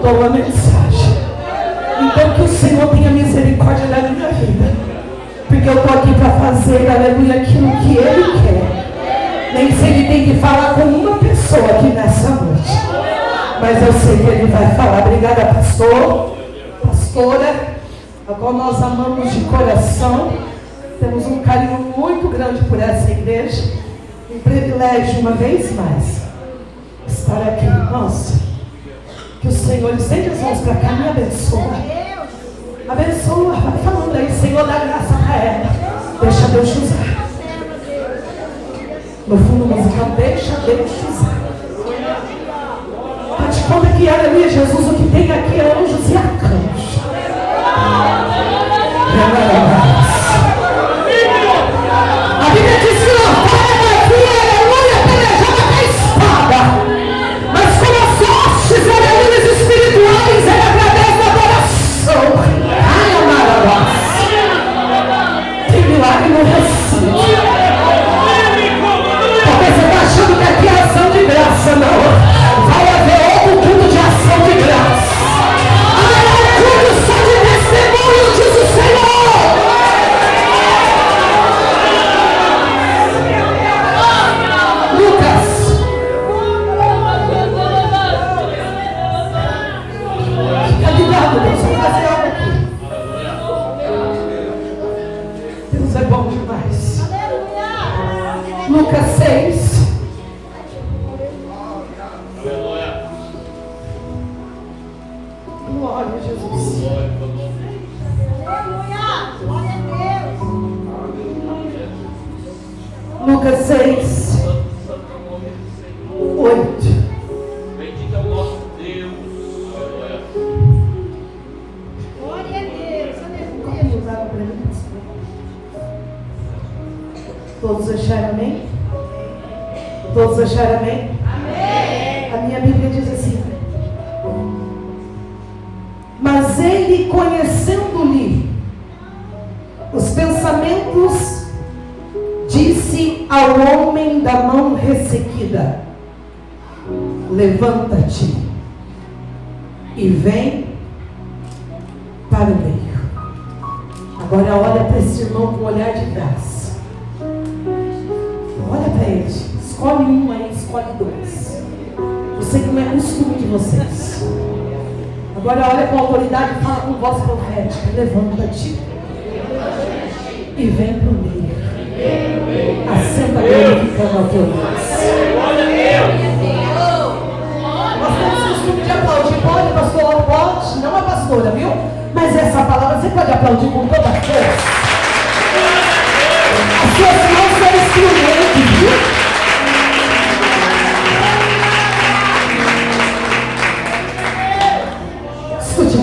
dou uma mensagem. Então que o Senhor tenha misericórdia da minha vida, porque eu estou aqui para fazer, aleluia, aquilo que Ele quer. Nem sei se Ele tem que falar com uma pessoa aqui nessa noite, mas eu sei que Ele vai falar. Obrigada, pastor, pastora, a qual nós amamos de coração. Temos um carinho muito grande por essa igreja. Um privilégio, uma vez mais, estar aqui. Nossa, que o Senhor estende as mãos para cá, me abençoa. Abençoa, vai falando aí, Senhor, dá graça para ela. Deixa Deus te usar. No fundo musical, deixa Deus te usar. Faz conta que, aleluia, Jesus, o que tem aqui é anjos e arcanjos. A Bíblia diz que lá fora aqui, aleluia, pelejava com a espada. Mas como as hostes, aleluia, espirituais, era através da adoração. Ai, amarela. Tem milagre no recinto. Talvez você está achando que aqui é ação de graça, não. Vai haver outro culto de ação de graça. Haverá um culto só de testemunho, diz o Senhor. Lucas. Fica ligado, Deus vai fazer algo aqui. Deus é bom demais. Lucas 6. Glória a Jesus. Lucas 6, 8. Bendito é o nosso Deus. Glória a Deus. Todos acharam amém? Todos acharam amém? Amém. A minha Bíblia diz assim: mas ele, conhecendo-lhe os pensamentos, disse ao homem da mão ressequida: levanta-te e vem para o meio. Agora olha para esse irmão com um olhar de graça. Olha para ele. Escolhe um aí, escolhe dois. Eu sei que não é costume de vocês. Agora olha com autoridade e fala com voz profética: levanta-te e vem para o meio. Assenta glorificando ao teu Deus. Nós temos costume de aplaudir. Pode, pastor? Pode. Não a pastora, viu? Mas essa palavra você pode aplaudir com toda a força. As suas mãos são instrumentos, viu? Escute.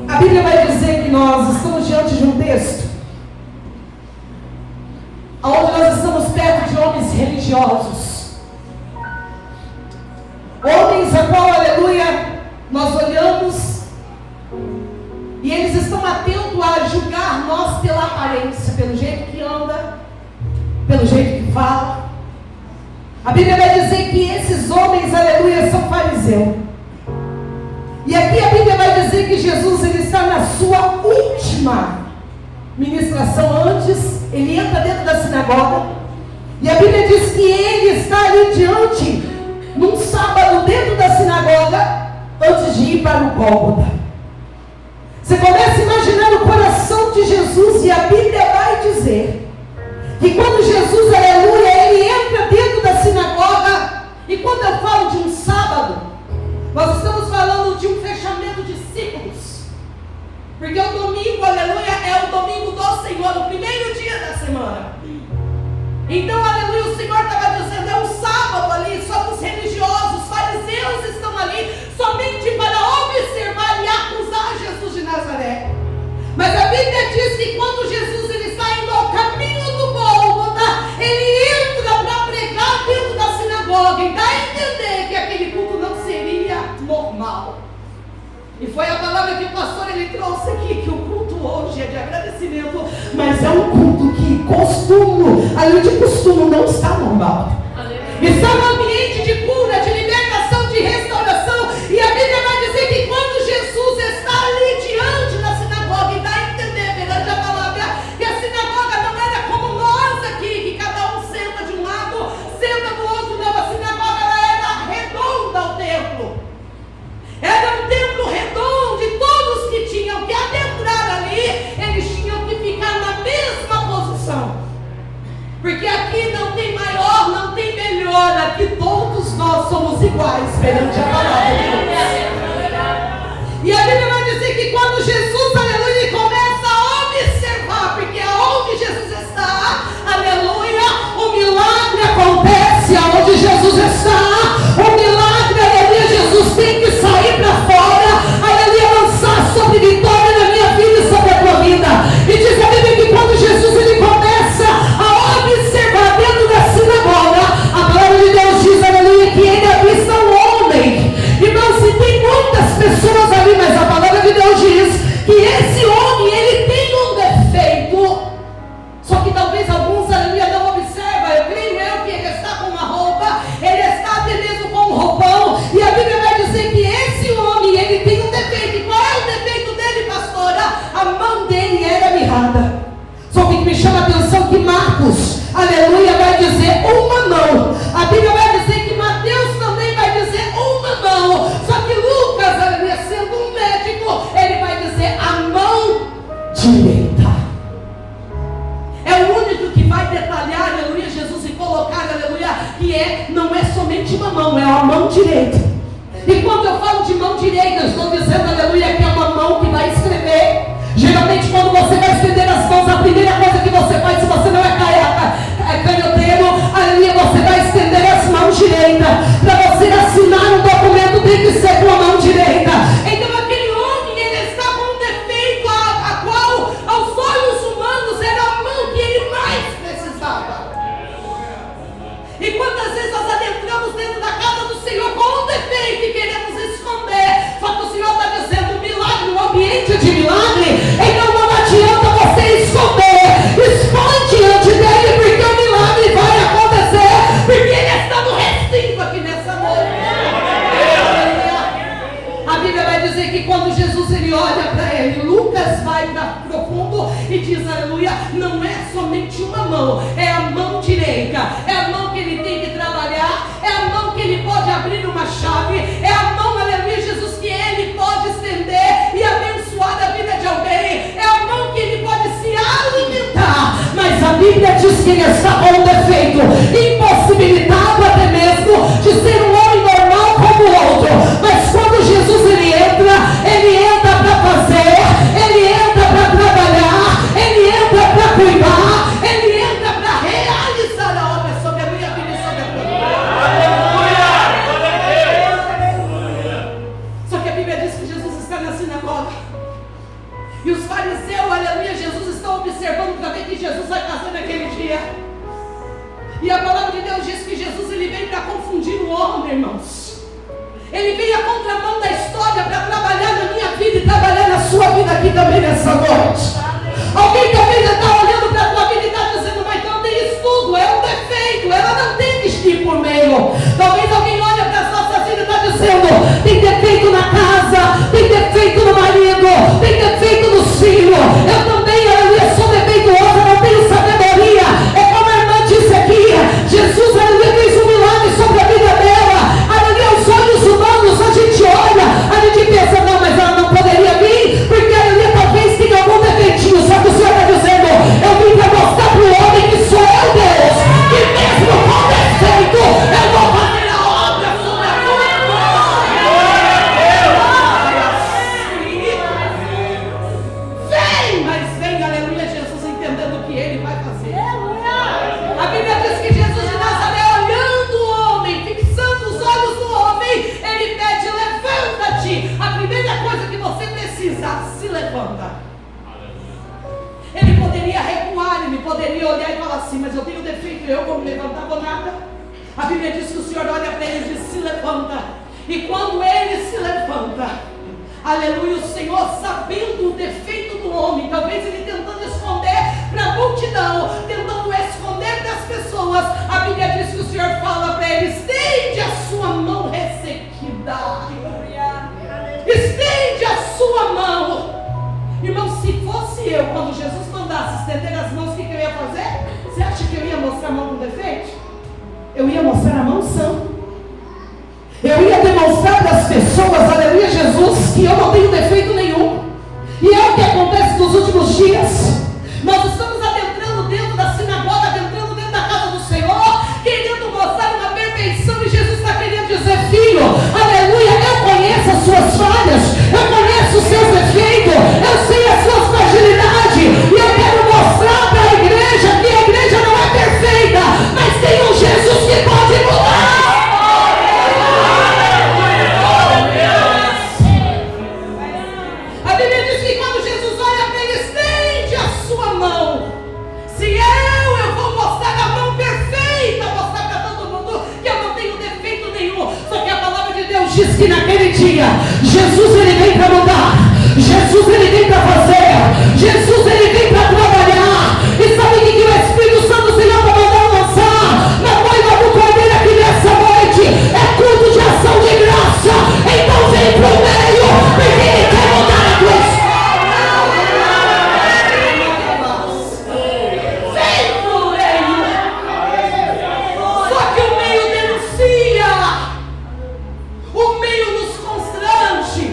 A Bíblia vai dizer que nós estamos diante de um texto onde nós estamos perto de homens religiosos. Homens a qual, aleluia, nós olhamos e eles estão atentos a julgar nós pela aparência, pelo jeito que anda, pelo jeito que fala. A Bíblia vai dizer que esses homens, aleluia, são fariseus. E aqui a Bíblia vai dizer que Jesus, ele está na sua última ministração. Antes, ele entra dentro da sinagoga, e a Bíblia diz que ele está ali diante, num sábado, dentro da sinagoga, antes de ir para o Gólgota. Você começa a imaginar o coração de Jesus, e a Bíblia vai dizer que quando Jesus, aleluia, ele entra dentro da sinagoga, e quando eu falo de um sábado, nós estamos falando de um fechamento de ciclos, porque o domingo, aleluia, é o domingo do Senhor, o primeiro dia da semana. Então, aleluia, o Senhor estava dizendo, é um sábado ali, só que os religiosos, os fariseus estão ali, somente para observar e acusar Jesus de Nazaré. Mas a Bíblia diz que quando Jesus ele está indo ao caminho do Gólgota, ele entra para pregar dentro da sinagoga, e dá a entender que aquele culto não seria normal. E foi a palavra que o pastor ele trouxe aqui, que o culto hoje é de agradecimento, mas é um culto que além de costume, não está normal. Está no ambiente de cura, de libertação, de restauração, paz perante a palavra de Deus. E a Bíblia vai dizer que quando Jesus, aleluia, ele começa a observar, porque aonde Jesus está, aleluia, o milagre acontece aonde Jesus está. O milagre, aleluia, Jesus tem que sair para fora, aleluia, lançar sobre vitória na minha vida e sobre a tua vida. E diz a Bíblia que quando Jesus ele começa a observar dentro da sinagoga, a palavra de Deus diz, aleluia, que ele avista um homem. Irmão, se tem muitas pessoas ali, mas a palavra de Deus diz que esse homem, ele tem um defeito. Só que talvez alguns, aleluia, não observam. Eu creio que ele está com uma roupa, ele está até mesmo com um roupão. E a Bíblia vai dizer que esse homem, ele tem um defeito. E qual é o defeito dele, pastora? A mão dele era mirrada. Só que me chama a atenção que Marcos, aleluia, vai dizer uma mão. A Bíblia vai dizer que Mateus também vai dizer uma mão. Só que Lucas, aleluia, sendo um médico, ele vai dizer a mão direita. É o único que vai detalhar, aleluia, Jesus, e colocar, aleluia, que não é somente uma mão, é a mão direita. E quando eu falo de mão direita, eu estou dizendo, aleluia, que é uma mão que vai escrever. Geralmente quando você vai estender as mãos, a primeira coisa que você faz, se você não é canhoteiro, aleluia, você vai estender as mãos direitas. Para você assinar um documento tem que ser com a mão direita. Então aquele homem, ele está com um defeito a qual aos olhos humanos era a mão que ele mais precisava. E quantas vezes nós adentramos dentro da casa do Senhor com um defeito e queremos esconder. Só que o Senhor está dizendo milagre, um ambiente de milagre. Então não adianta você esconder. Expõe diante dele, porque o milagre vai acontecer. Porque ele está no recinto aqui nessa noite. A Bíblia vai dizer que quando Jesus ele olha para ele, Lucas vai para profundo e diz, aleluia, não é somente uma mão, é a mão direita, é a mão que ele tem que trabalhar, é a mão que ele pode abrir uma chave, é a mão, aleluia, Jesus, que ele pode estender e abençoar a vida de alguém, é a mão que ele pode se alimentar. Mas a Bíblia diz que ele está com um defeito, impossibilitado até mesmo de ser um homem normal como o outro. Mas quando Jesus ele entra para fazer, ele entra para trabalhar, ele entra para cuidar, ele entra para realizar a obra sobre a minha vida e sobre a tua vida. Só que a Bíblia diz que Jesus está na sinagoga e os fariseus, aleluia, Jesus estão observando para ver que Jesus vai fazer naquele dia. E a palavra de Deus diz que Jesus ele vem para confundir o homem, irmãos. Ele vem a contramão da história para trabalhar na minha vida e trabalhar na sua vida aqui também nessa noite. Alguém também já está olhando para a tua vida e está dizendo, mas não tem estudo, é um defeito, ela não tem que ir por meio. Talvez alguém olhe para as nossas vidas e está dizendo, tem defeito na casa, tem defeito no marido, tem defeito no filho. Eu também, aleluia, sou defeituosa, não tenho sabedoria. É como a irmã disse aqui, Jesus, aleluia, fez um milagre sobre a vida dela. Aleluia, os olhos humanos, a gente olha, a gente pensa, não, mas ela não poderia vir, porque aleluia, talvez tenha algum defeitinho. Só que o Senhor está dizendo, eu vim para mostrar para o homem que sou eu Deus, que mesmo com defeito, eu vou fazer a obra sobre a tua vida. Vem, mas vem, aleluia, Jesus entendendo o que ele vai fazer. A Bíblia diz que Jesus de Nazaré, olhando o homem, fixando os olhos no homem, ele pede, levanta-te. A primeira coisa que você precisa, se levanta. Ele poderia recuar, ele poderia olhar e falar assim, mas eu tenho defeito, eu vou me levantar, vou nada. A Bíblia diz que o Senhor olha para ele e diz, se levanta. E quando ele se levanta, aleluia, o Senhor, sabendo o defeito do homem, talvez ele tentando esconder para a multidão, tentando esconder das pessoas, a Bíblia diz que o Senhor fala para ele, estende a sua mão ressequida. Estende a sua mão. Irmão, se fosse eu, quando Jesus mandasse estender as mãos, o que eu ia fazer? Você acha que eu ia mostrar a mão com defeito? Eu ia mostrar a mão sã. Eu ia demonstrar para as pessoas, aleluia, Jesus, que eu não tenho defeito nenhum. E é o que acontece nos últimos dias. Nós estamos adentrando dentro da sinagoga, adentrando dentro da casa do Senhor, querendo mostrar uma perfeição, e Jesus está querendo dizer, filho, que naquele dia, Jesus ele vem para mudar, Jesus ele vem para fazer, Jesus ele vem para trabalhar. E sabe o que o Espírito Santo Senhor está mandando lançar na noiva do Cordeiro aqui nessa noite? É culto de ação de graça. Então vem pro meio, porque ele quer mudar a tua história. Vem pro meio. Só que o meio denuncia, o meio nos constrange.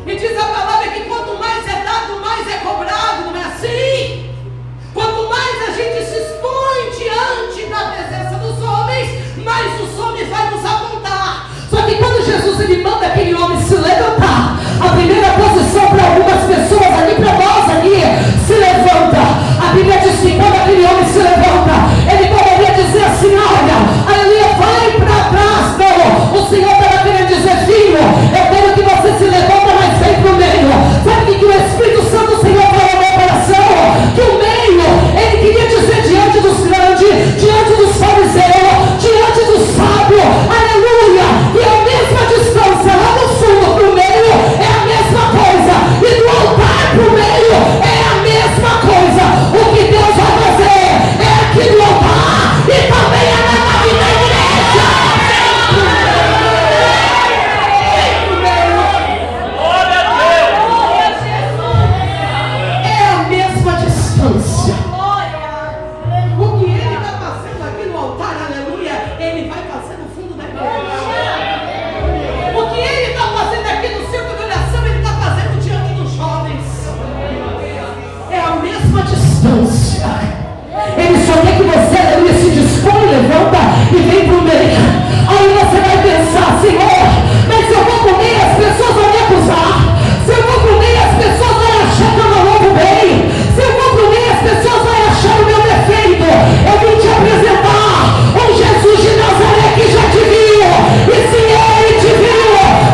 E diz a palavra que quanto mais é dado, mais é cobrado, não é assim? Quanto mais a gente se expõe diante da presença dos homens, mais os homens vão nos apontar. Só que quando Jesus ele manda aquele homem se levantar, a primeira posição para algumas pessoas ali, para nós ali, se levanta. A Bíblia diz que quando aquele homem se levanta, ele poderia dizer assim: olha, aleluia, vai para trás. Não, o Senhor estava querendo dizer: filho, eu quero que você se levanta, mas vem para o meio. Sabe o que o Espírito Santo do Senhor falou no meu coração? Que o meio, ele queria dizer diante dos grandes, diante dos fariseus, diante dos sábios, aleluia, e a mesma distância lá no fundo para o meio é a mesma coisa, e do altar para o meio é a mesma coisa. O que Deus vai fazer é aqui do altar e também é na nave da igreja. Vem pro meio. Glória a Deus. É a mesma distância. O que ele está fazendo aqui no altar, aleluia, ele vai fazer no fundo da igreja. O que ele está fazendo aqui no centro de oração, ele está fazendo diante dos jovens. É a mesma distância. Ele só quer que você, aleluia, se dispõe, levanta e vem para o meio. Aí você vai pensar: Senhor, mas se eu vou para o meio, as pessoas vão me acusar. Se eu vou para o meio, as pessoas vão achar que eu não louvo bem. Se eu vou para o meio, as pessoas vão achar o meu defeito. Eu vim te apresentar um Jesus de Nazaré que já te viu. E se ele te viu,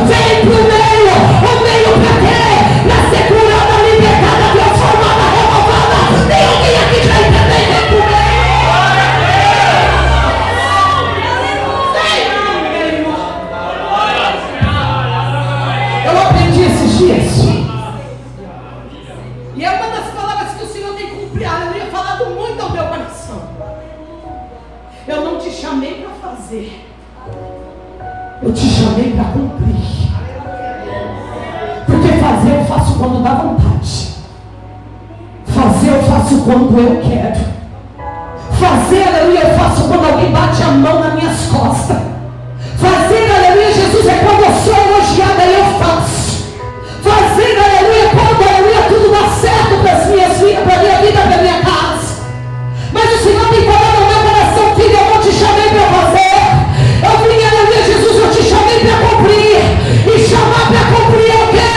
vem para o meio. O meio para quê? Para ser curada, libertada, transformada, renovada. Tem alguém aqui que vai entender? Vem para o meio. Vem para o meio. Eu aprendi esses dias. E é uma das palavras que o Senhor tem cumprido. Eu ia falado muito ao meu coração. Eu não te chamei para fazer, eu te chamei para cumprir. Porque fazer eu faço quando dá vontade. Fazer eu faço quando eu quero. Fazer, aleluia, eu faço quando alguém bate a mão nas minhas costas. Fazer, aleluia, Jesus, é quando eu sou elogiada e eu faço. Fazer, aleluia, quando, aleluia, tudo dá certo para minha vida, para minha casa. Mas o Senhor tem falado no meu coração: filho, eu não te chamei para fazer. Eu vim, aleluia, Jesus, eu te chamei para cumprir. E chamar para cumprir é o quê?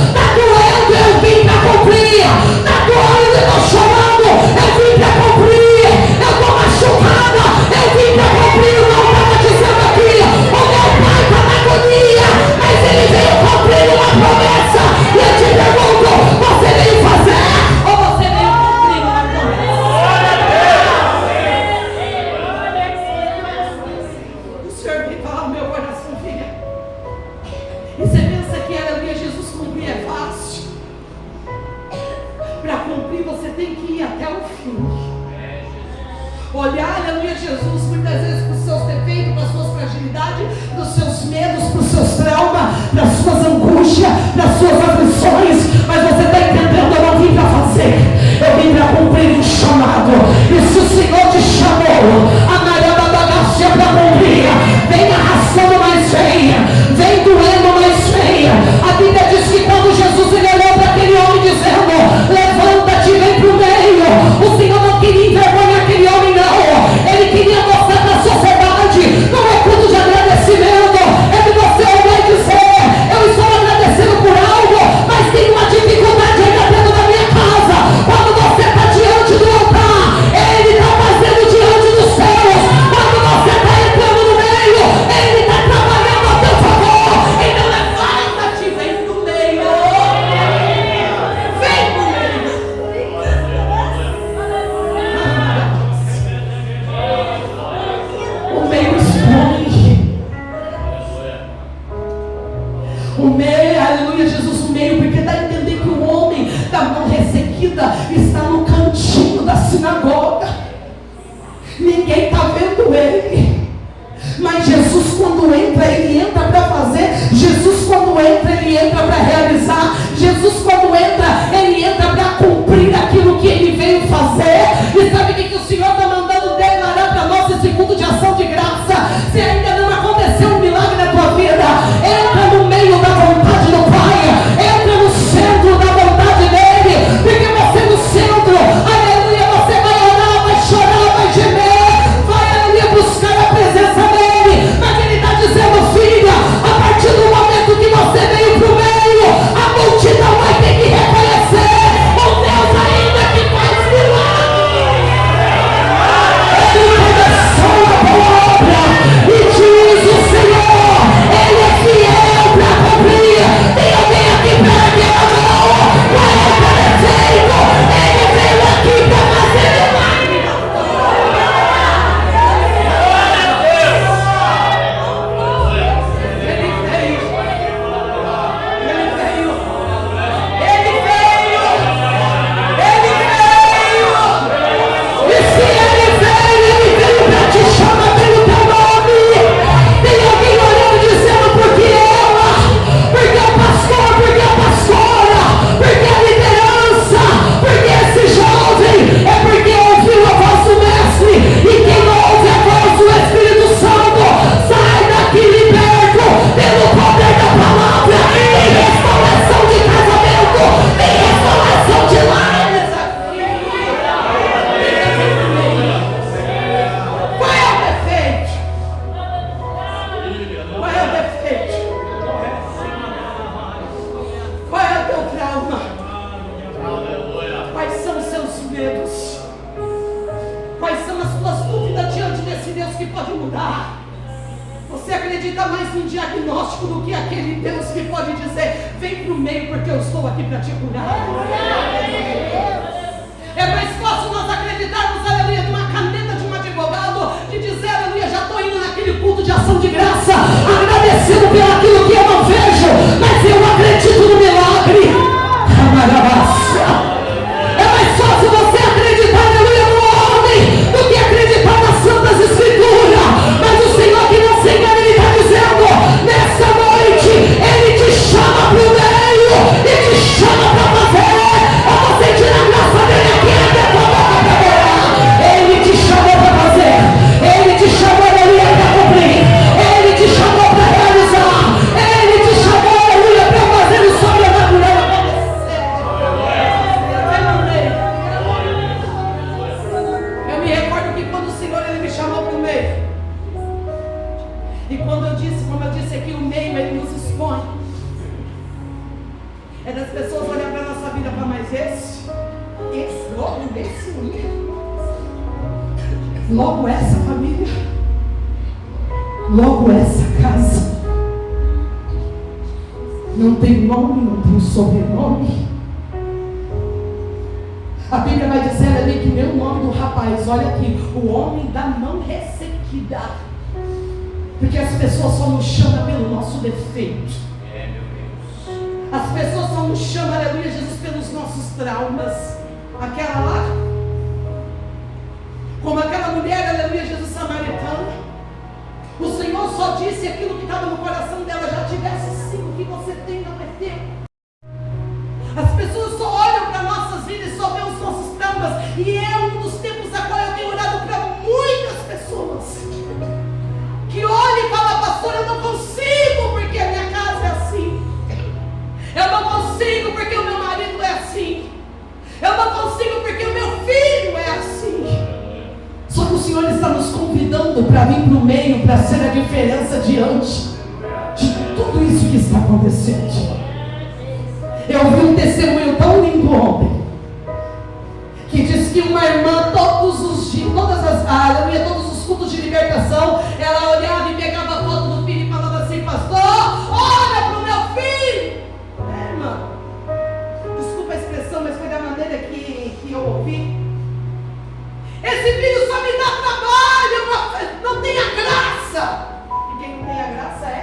Está doendo, eu vim para cumprir. Está doendo, eu estou chorando, eu vim para cumprir. Eu estou machucada, eu vim para cumprir. Eu não estava dizendo aqui: o meu pai está na agonia, mas ele veio cumprir uma promessa. E eu te pergunto: você veio fazer ou você veio cumprir uma promessa? O Senhor vem falar no meu coração, filha. E você pensa que, aleluia, Jesus cumprir é fácil? Para cumprir você tem que ir até o fim. Olhar, aleluia, Jesus, muitas vezes para os seus defeitos, para as suas fragilidades, para os seus medos, para os seus traumas, para as suas angústias, para as suas aflições. Mas você está entendendo? Eu não vim para fazer, eu vim para cumprir um chamado. E se o Senhor te chamou, a Mariana da Garcia para cumprir, vem arrastando, mas venha, vem doendo, mas venha. A Bíblia diz que quando Jesus ele olhou para aquele homem dizendo: levanta-te, vem para o meio. O Senhor não queria envergonhar aquele homem, não. Ele queria mostrar para a sociedade: não é culto de agradecimento, é que você vai dizer: eu estou agradecendo por algo, mas tem uma dificuldade ainda dentro da minha casa. Quando você está diante do altar, ele está fazendo diante do céu. O meio, aleluia, Jesus, o meio, porque dá a entender que o homem da mão ressequida está no cantinho da sinagoga. Ninguém está vendo ele. Mas Jesus, quando entra, ele entra para fazer. Jesus, quando entra, ele entra para realizar. Jesus, quando entra, ele entra para cumprir aquilo que ele veio fazer. E sabe o que o Senhor está mandando declarar para nós esse culto de ação de graça? Se ainda não aconteceu um milagre na tua vida, entra no meio da vontade do Pai, entra no centro da vontade dele, porque você no centro, aleluia, você vai orar, vai chorar, vai gemer, vai, aleluia, buscar a presença dele. Mas ele está dizendo, filha, a partir do momento que você veio para o meio, a multidão vai ter que reconhecer o Deus ainda que faz milagres. Ele começou a boa obra e diz o Senhor, ele é fiel para cumprir. Tem alguém aqui para erguer a mão? Qual é o prefeito? Ele veio aqui para fazer milagre. E se ele veio para te chamar pelo teu nome. Tem alguém orando dizendo, porque ela, porque o pastor, porque a pastora, porque a liderança, porque esse jovem, é porque ouviu a voz do mestre. E quem ouve a voz do Espírito Santo sai daqui liberto pelo poder da palavra. Tem restauração de casamento, tem restauração de lares aqui. Qual é o defeito? Qual é o defeito? Qual é o teu trauma? Quais são os seus medos? Quais são as tuas dúvidas diante desse Deus que pode mudar? Você acredita mais no diagnóstico do que aquele Deus que pode dizer, vem para o meio porque eu estou aqui para te curar? É mais fácil nós acreditarmos, aleluia, numa caneta de um advogado, de dizer, aleluia, já estou indo naquele culto de ação de graça, agradecendo pelo aquilo que eu não vejo, mas eu acredito no milagre. É mais fácil você acreditar, aleluia, no homem, do que acreditar nas santas escrituras. Mas o Senhor que não se engana, ele está dizendo, nessa noite, ele te chama para o meio, e te chama para fazer. Eu vou sentir a graça dele aqui até tua boca para orar. Ele te chamou para fazer, ele te chamou, aleluia, para cumprir, ele te chamou para realizar, ele te chamou, aleluia, para fazer o sobrenatural acontecer. Eu me recordo que quando o Senhor ele me chamou para o meio, e quando eu disse, como eu disse aqui, o meio ele nos expõe. É das pessoas olhar para a nossa vida para mais logo essa família, logo essa casa. Não tem nome, não tem sobrenome. A Bíblia vai dizer ali que nem o nome do rapaz, olha aqui, o homem da mão ressequida. Porque as pessoas só nos chamam pelo nosso defeito. As pessoas só nos chamam, aleluia, Jesus, pelos nossos traumas. Aquela lá, como aquela mulher, aleluia, Jesus, samaritana. O Senhor só disse aquilo que estava no coração dela, já tivesse sido o que você tem, não é teu. As pessoas só olham para nossas vidas e só vêem os nossos traumas. E é um dos tempos a qual eu tenho orado para muitas pessoas que olham e falam, pastor, eu não consigo porque a minha casa é assim. Eu não consigo porque o meu marido é assim. Eu não consigo porque o meu filho é assim. Só que o Senhor está nos convidando para vir para o meio, para ser a diferença diante de tudo isso que está acontecendo. Eu vi um testemunho tão lindo ontem, que diz que uma irmã todos os dias, todos os cultos de libertação, ela olhava e pegava a foto do filho e falava assim, pastor, olha para o meu filho. Irmã, desculpa a expressão, mas foi da maneira que eu ouvi. Esse filho só me dá trabalho, não tem a graça. E quem não tem a graça é?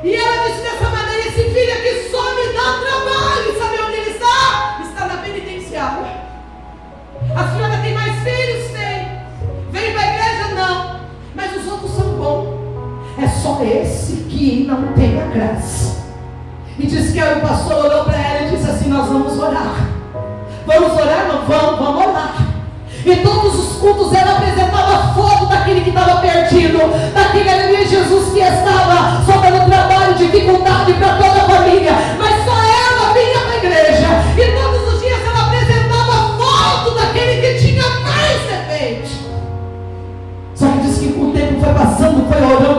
E ela disse dessa maneira: esse filho aqui só me dá trabalho. Sabe onde ele está? Está na penitenciária. A senhora tem mais filhos? Tem. Veio para a igreja? Não. Mas os outros são bons. É só esse que não tem a graça. E disse que aí o pastor orou para ela e disse assim: nós vamos orar. Vamos orar? Não, vamos orar. E todos os cultos ela apresentava foto daquele que estava perdido, daquele aleluia Jesus que estava só dando trabalho, dificuldade para toda a família, mas só ela vinha para a igreja. E todos os dias ela apresentava foto daquele que tinha mais defeitos. Só que diz que o tempo foi passando, foi orando.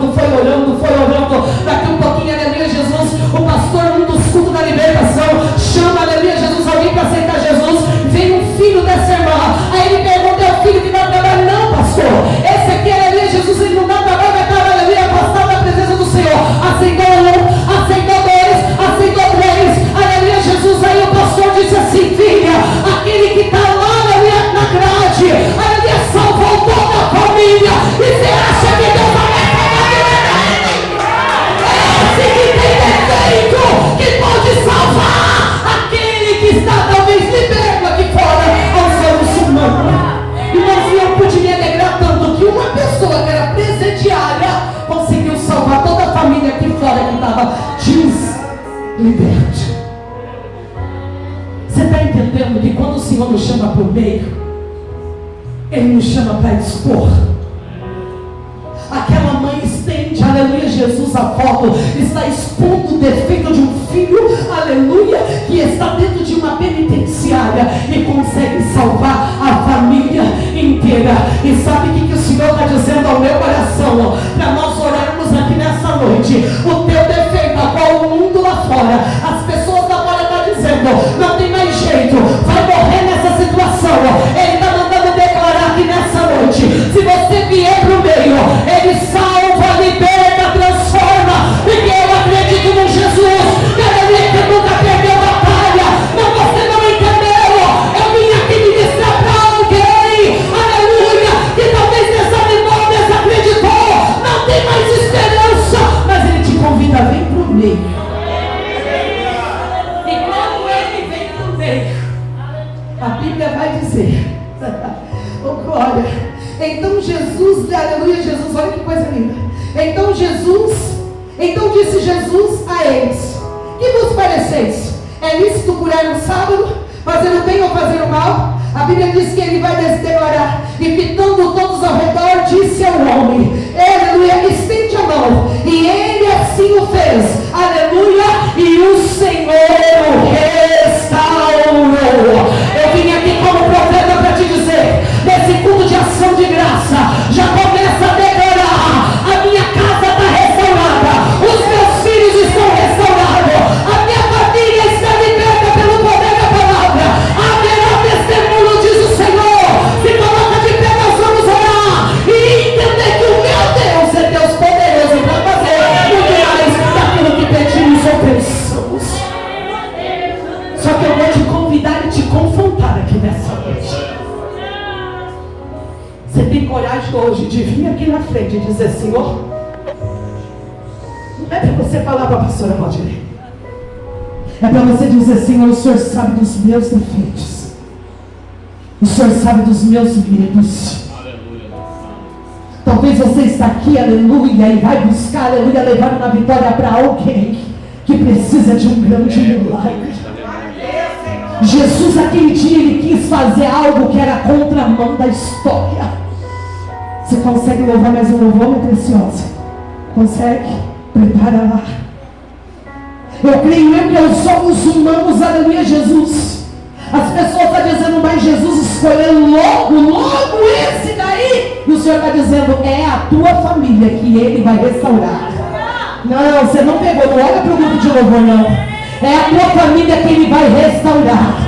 Daqui um pouquinho, aleluia Jesus, o pastor, um dos cultos da libertação, chama, aleluia Jesus, alguém para aceitar Jesus. Vem um filho dessa irmã. Aí ele pergunta: é o filho que dá trabalho? Não, pastor. Esse aqui, aleluia Jesus, ele não dá trabalho, vai estar, aleluia, afastado da presença do Senhor. Aceitou um, aceitou dois, aceitou três, aleluia Jesus. Aí o pastor disse assim: filha, aquele que está lá, aleluia, na grade, aleluia, salvou toda a família. E você acha que Deus vai salvar ele? Esse que tem defeito, que pode salvar aquele que está talvez liberto aqui fora ao seu muçulmano. Irmãos, eu pude me alegrar tanto que uma pessoa que era presidiária conseguiu salvar toda a família aqui fora que estava desliberta. Você está entendendo que quando o Senhor nos chama para o meio, Ele nos chama para expor. Aquela mãe estende, aleluia Jesus, a foto, está expondo o defeito de um filho, aleluia, que está dentro de uma penitenciária e consegue salvar a família inteira. E sabe o que o Senhor está dizendo ao meu coração? Para nós orarmos aqui nessa noite: o teu defeito, a qual o mundo lá fora, as pessoas lá fora estão dizendo, não tem mais jeito, vai morrer nessa situação. Ele está mandando declarar aqui nessa noite: se você vier para o meio, Ele salva, liberta, transforma, porque eu acredito no Jesus, que nunca perdeu batalha. Mas você não entendeu. Eu vim aqui ministrar para alguém, aleluia, que talvez desanimou, desacreditou, não tem mais esperança, mas Ele te convida: vem para o meio. E quando Ele vem para o meio, a Bíblia vai dizer, oh glória, então Jesus, aleluia Jesus, olha que coisa linda. Então disse Jesus a eles: que vos pareceis? É lícito curar no sábado, fazer o bem ou fazer o mal? A Bíblia diz que ele vai declarar: e fitando todos ao redor, disse ao homem, aleluia, estende a mão. E ele assim o fez, aleluia, e o Senhor restaurou. Eu vim aqui como profeta para te dizer, nesse culto de ação de graça, já começa a declarar: a minha casa está restaurada, os meus filhos estão restaurados, a minha família está liberta pelo poder da palavra. Haverá testemunho, diz o Senhor. Se coloca de pé, nós vamos orar e entender que o meu Deus é Deus poderoso para fazer muito mais daquilo que pedimos ou pensamos. Só que eu vou te convidar e te confrontar aqui nessa noite. Você tem coragem hoje de vir aqui na frente e dizer: Senhor, não é para você falar para a pastora Valdirene, é para você dizer: Senhor, o Senhor sabe dos meus defeitos, o Senhor sabe dos meus medos. Talvez você está aqui, aleluia, e vai buscar, aleluia, levar uma vitória para alguém que precisa de um grande milagre. Jesus, aquele dia, Ele quis fazer algo que era contramão da história. Você consegue louvar mais um louvor, minha preciosa? Consegue? Prepara lá. Eu creio que aos olhos humanos, aleluia Jesus, as pessoas estão dizendo: mas Jesus escolheu logo esse daí. E o Senhor está dizendo: é a tua família que Ele vai restaurar. Não, você não pegou, não olha para o grupo de louvor, não. É a tua família que Ele vai restaurar.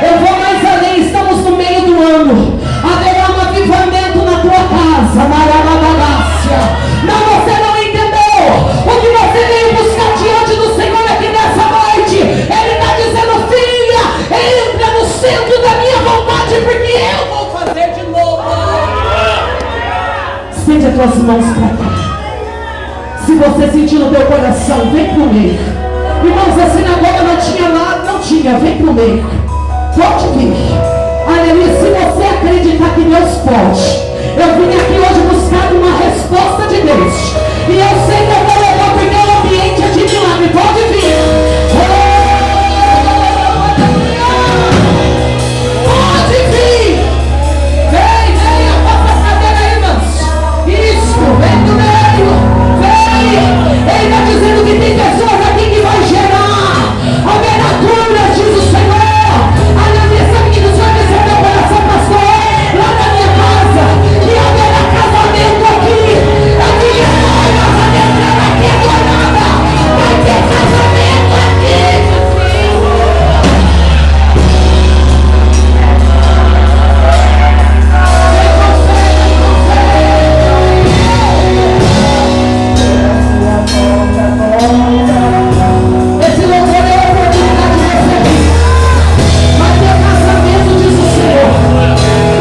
Eu vou mais além, estamos no meio do ano. Haverá um avivamento na tua casa, Marabagalácia. Não, você não entendeu o que você veio buscar diante do Senhor aqui nessa noite. Ele está dizendo: filha, entra no centro da minha vontade, porque eu vou fazer de novo. Estende as tuas mãos para cá. Se você sentir no teu coração, vem pro meio. Irmãos, a sinagoga não tinha nada, não tinha, vem pro meio. Pode vir. Aleluia, se você acreditar que Deus pode. Eu vim aqui hoje buscar uma resposta de Deus. E eu sei que eu vou levar porque o ambiente é de milagre. Pode vir. Pode vir. Vem, aposta a cadeira aí, irmãos. Isso, vem do meio. Vem. Ele está dizendo que tem pessoas aqui que vai gerar. Haverá curas, diz o Senhor. Aleluia, sabe que o Senhor disse ao meu coração, pastor? Lá na minha casa, que haverá casamento aqui. A minha noiva vai entrar aqui agora. Vai ter casamento aqui. Esse louvor é a oportunidade de você vir. Vai ter casamento, diz o Senhor.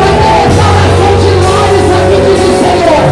Vai ter restauração de lares aqui, diz o Senhor.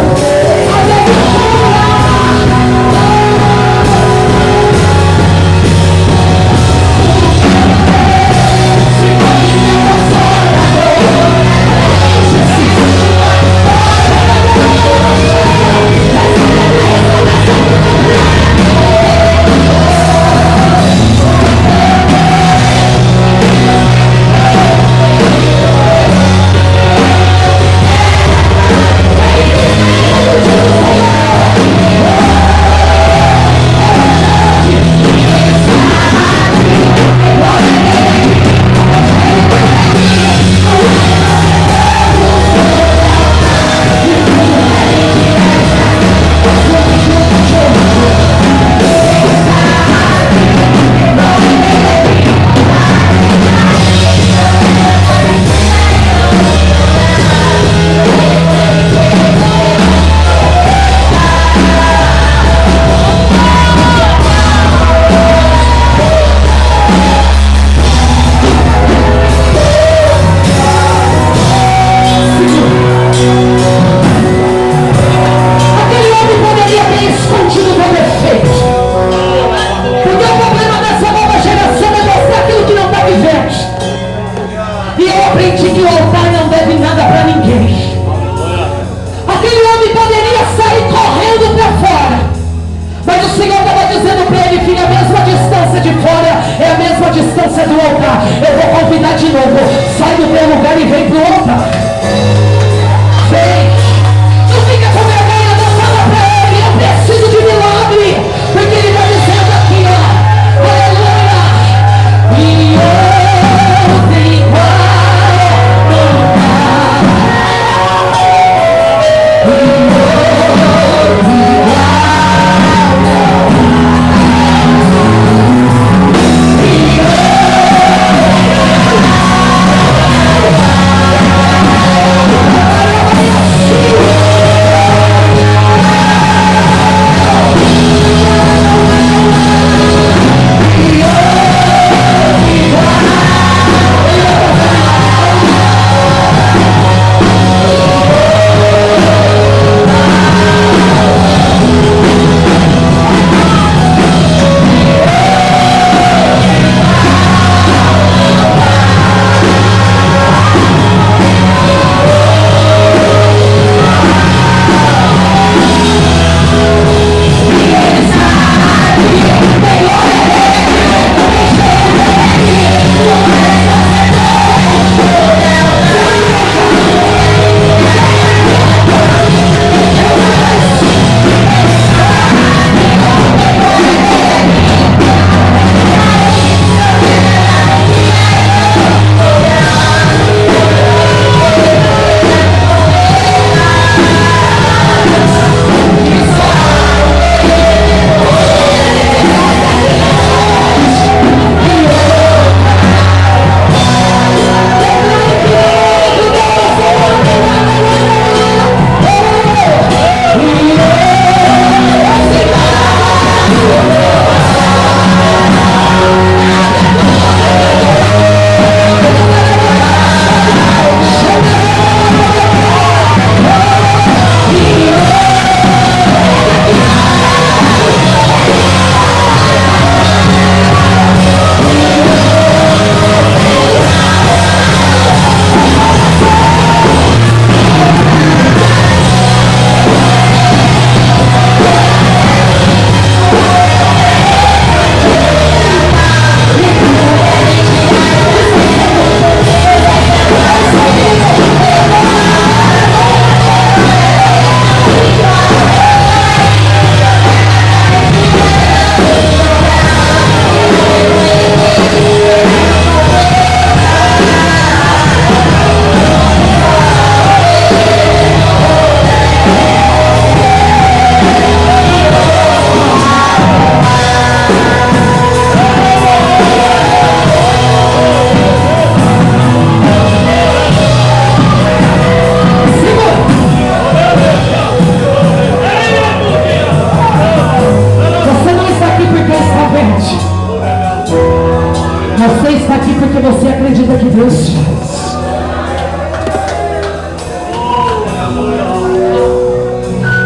você acredita que Deus faz.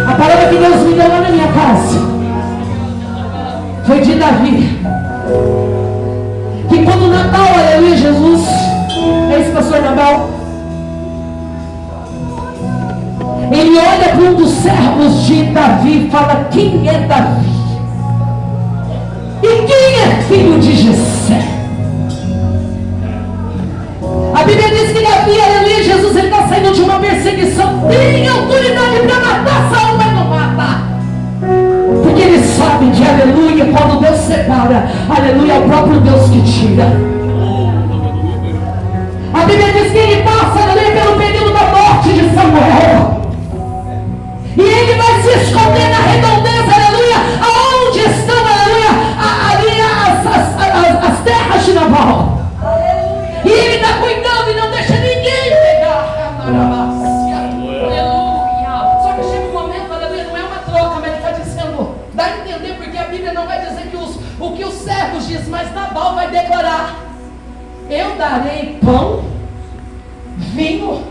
A palavra que Deus me deu lá na minha casa foi de Davi, que quando o Natal, aleluia, Jesus, é isso, pastor Natal, ele olha para um dos servos de Davi e fala: quem é Davi? E quem é filho de Jessé? A Bíblia diz que Davi, aleluia, Jesus, ele está saindo de uma perseguição, tem autoridade para matar Saul, mas não mata, porque ele sabe que, aleluia, quando Deus separa, aleluia, é o próprio Deus que tira. A Bíblia diz que ele passa, aleluia, pelo período da morte de Samuel, e ele vai se esconder na redondeza, aleluia, aonde estão, aleluia, ali as terras de Nabal. E ele está cuidando e não deixa ninguém pegar. Aleluia. Só que chega um momento, aleluia, não é uma troca, mas ele está dizendo, dá a entender, porque a Bíblia não vai dizer que o que os servos dizem, mas Nabal vai declarar: eu darei pão, vinho,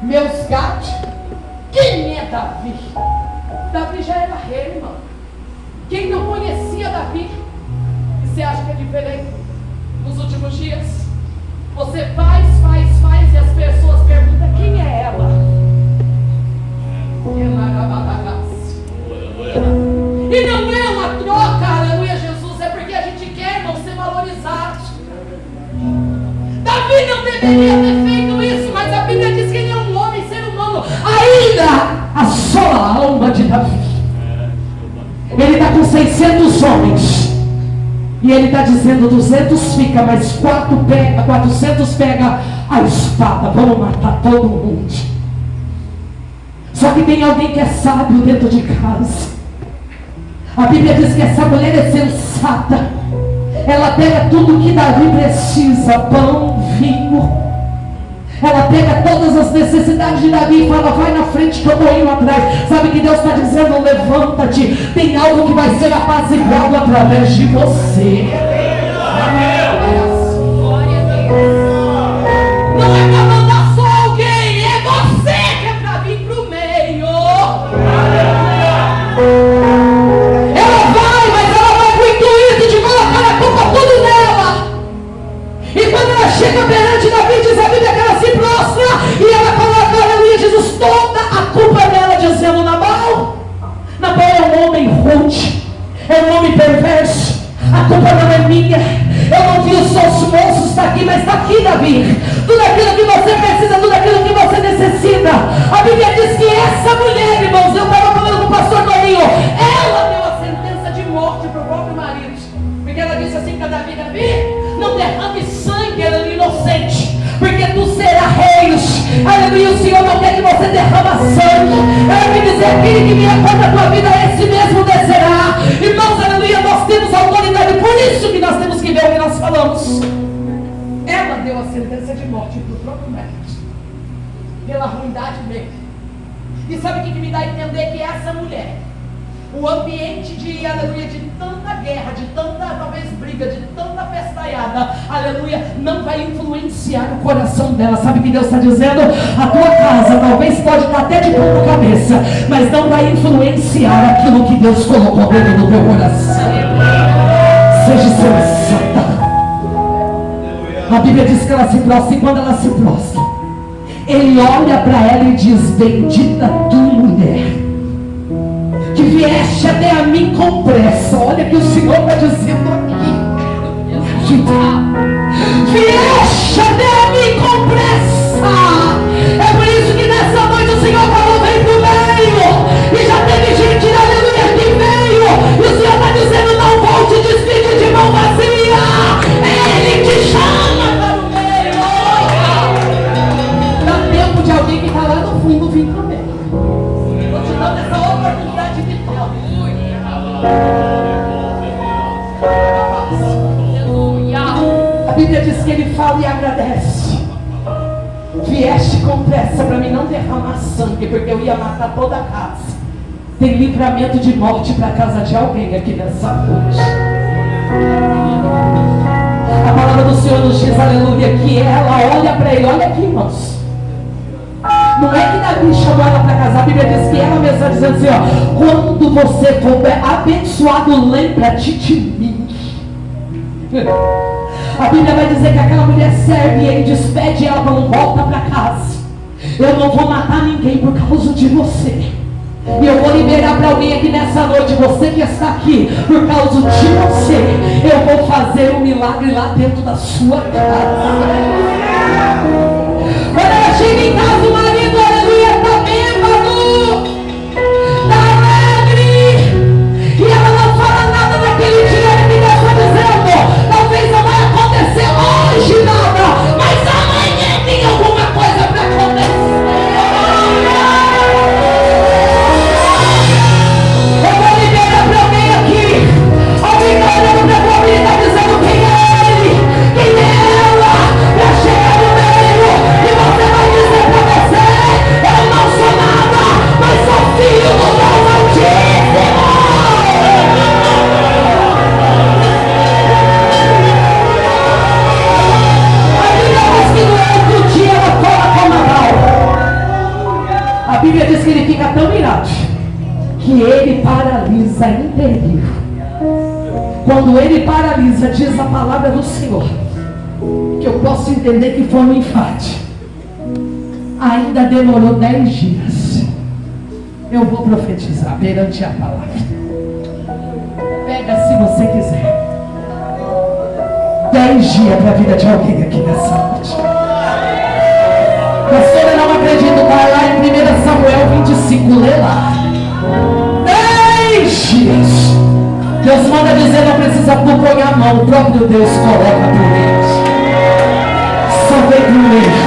meus gatos. Quem é Davi? Davi já era rei, irmão. Quem não conhecia Davi? E você acha que é diferente nos últimos dias? Você faz e as pessoas perguntam: quem é ela? E não é uma troca, aleluia, Jesus, é porque a gente quer não ser valorizado. Davi não deveria ter feito isso, mas a Bíblia diz que ele é um homem, ser humano, ainda assola a alma de Davi. Ele está com 600 homens, e ele está dizendo: 200 fica, mas 400 pega a espada, vamos matar todo mundo. Só que tem alguém que é sábio dentro de casa. A Bíblia diz que essa mulher é sensata. Ela pega tudo que Davi precisa, pão, vinho. Ela pega todas as necessidades de Davi e fala: vai na frente que eu vou indo atrás. Sabe que Deus está dizendo: levanta-te, tem algo que vai ser apaziguado através de você. Não é para mandar só alguém, é você que é para vir para o meio. Ela vai, mas ela vai com o intuito de colocar a culpa tudo nela. E quando ela chega perante Davi, diz a Bíblia que ela se prostra e ela coloca, aleluia, Jesus, toda a culpa dela, dizendo: Nabal é um homem rude, é um homem perverso, a culpa não é minha, eu não vi os seus moços estar aqui, mas está aqui, Davi, tudo aquilo que você precisa, tudo aquilo que você necessita. A Bíblia diz que essa mulher, irmãos, eu estava falando com o pastor Toninho, ela deu a sentença de morte para o próprio marido, porque ela disse assim para Davi: Davi, não derrame sangue, ela é inocente, porque tu serás reis. Aleluia, o Senhor não quer que você derrama sangue. Ela quer dizer: aquele que vier contra a tua vida, esse mesmo descerá. Irmãos, aleluia, nós temos autoridade, por isso que nós temos que ver o que nós falamos. Ela deu a sentença de morte para o próprio marido, pela ruindade dele. E sabe o que me dá a entender? Que essa mulher, o ambiente de, aleluia, de tanta guerra, de tanta, talvez, briga, de tanta festaiada, aleluia, não vai influenciar o coração dela. Sabe o que Deus está dizendo? A tua casa talvez pode estar até de ponta cabeça, mas não vai influenciar aquilo que Deus colocou dentro do teu coração. Seja sensata. A Bíblia diz que ela se prostra, e quando ela se prostra, ele olha para ela e diz: bendita tu, mulher, que vieste até a mim com pressa. Olha que o Senhor está dizendo aqui. Vieste até a mim com pressa. É por isso que nessa noite o Senhor falou: vem pro meio. E já teve gente, aleluia, que veio. E o Senhor está dizendo: não vou te despedir de mão vazia. Ele te chama para o meio. Dá tempo de alguém que está lá no fundo vir pro meio. Estou te dando essa oportunidade de vitória. A Bíblia diz que ele fala e agradece. Vieste com pressa para mim não derramar sangue, porque eu ia matar toda a casa. Tem livramento de morte para a casa de alguém aqui nessa noite. A palavra do Senhor nos diz, aleluia, que ela olha para ele. Olha aqui, irmãos. Não é que Davi chamou ela para casar. A Bíblia diz que ela mesma dizendo assim, ó: quando você for abençoado, lembra-te de mim. A Bíblia vai dizer que aquela mulher serve e ele despede ela, não volta para casa. Eu não vou matar ninguém por causa de você. E eu vou liberar para alguém aqui nessa noite, você que está aqui, por causa de você, eu vou fazer um milagre lá dentro da sua casa. Quando ela chega em casa, o marido, aleluia, está bêbado, está alegre, e ela não fala nada naquele dia. Que Deus está dizendo: talvez não vai acontecer hoje nada, mas amanhã tem alguma coisa para acontecer. Eu vou liberar para alguém aqui. Alguém está olhando para a tua vida e está dizendo: quem é ele? Quem é ela? Para chegar no meio e você vai dizer para você: eu não sou nada, mas sou filho do Deus Altíssimo. A Bíblia diz que ele fica tão irado que ele paralisa inteirinho. Quando ele paralisa, diz a palavra do Senhor, que eu posso entender que foi um infarte. Ainda demorou 10 dias. Eu vou profetizar perante a palavra. Pega se você quiser. 10 dias para a vida de alguém aqui nessa noite. Pastor, eu não acredito, está lá em 1 Samuel 25, lê lá. 10 dias. Deus manda dizer, não precisa pôr a mão, o próprio Deus coloca por eles. Só vem por eles.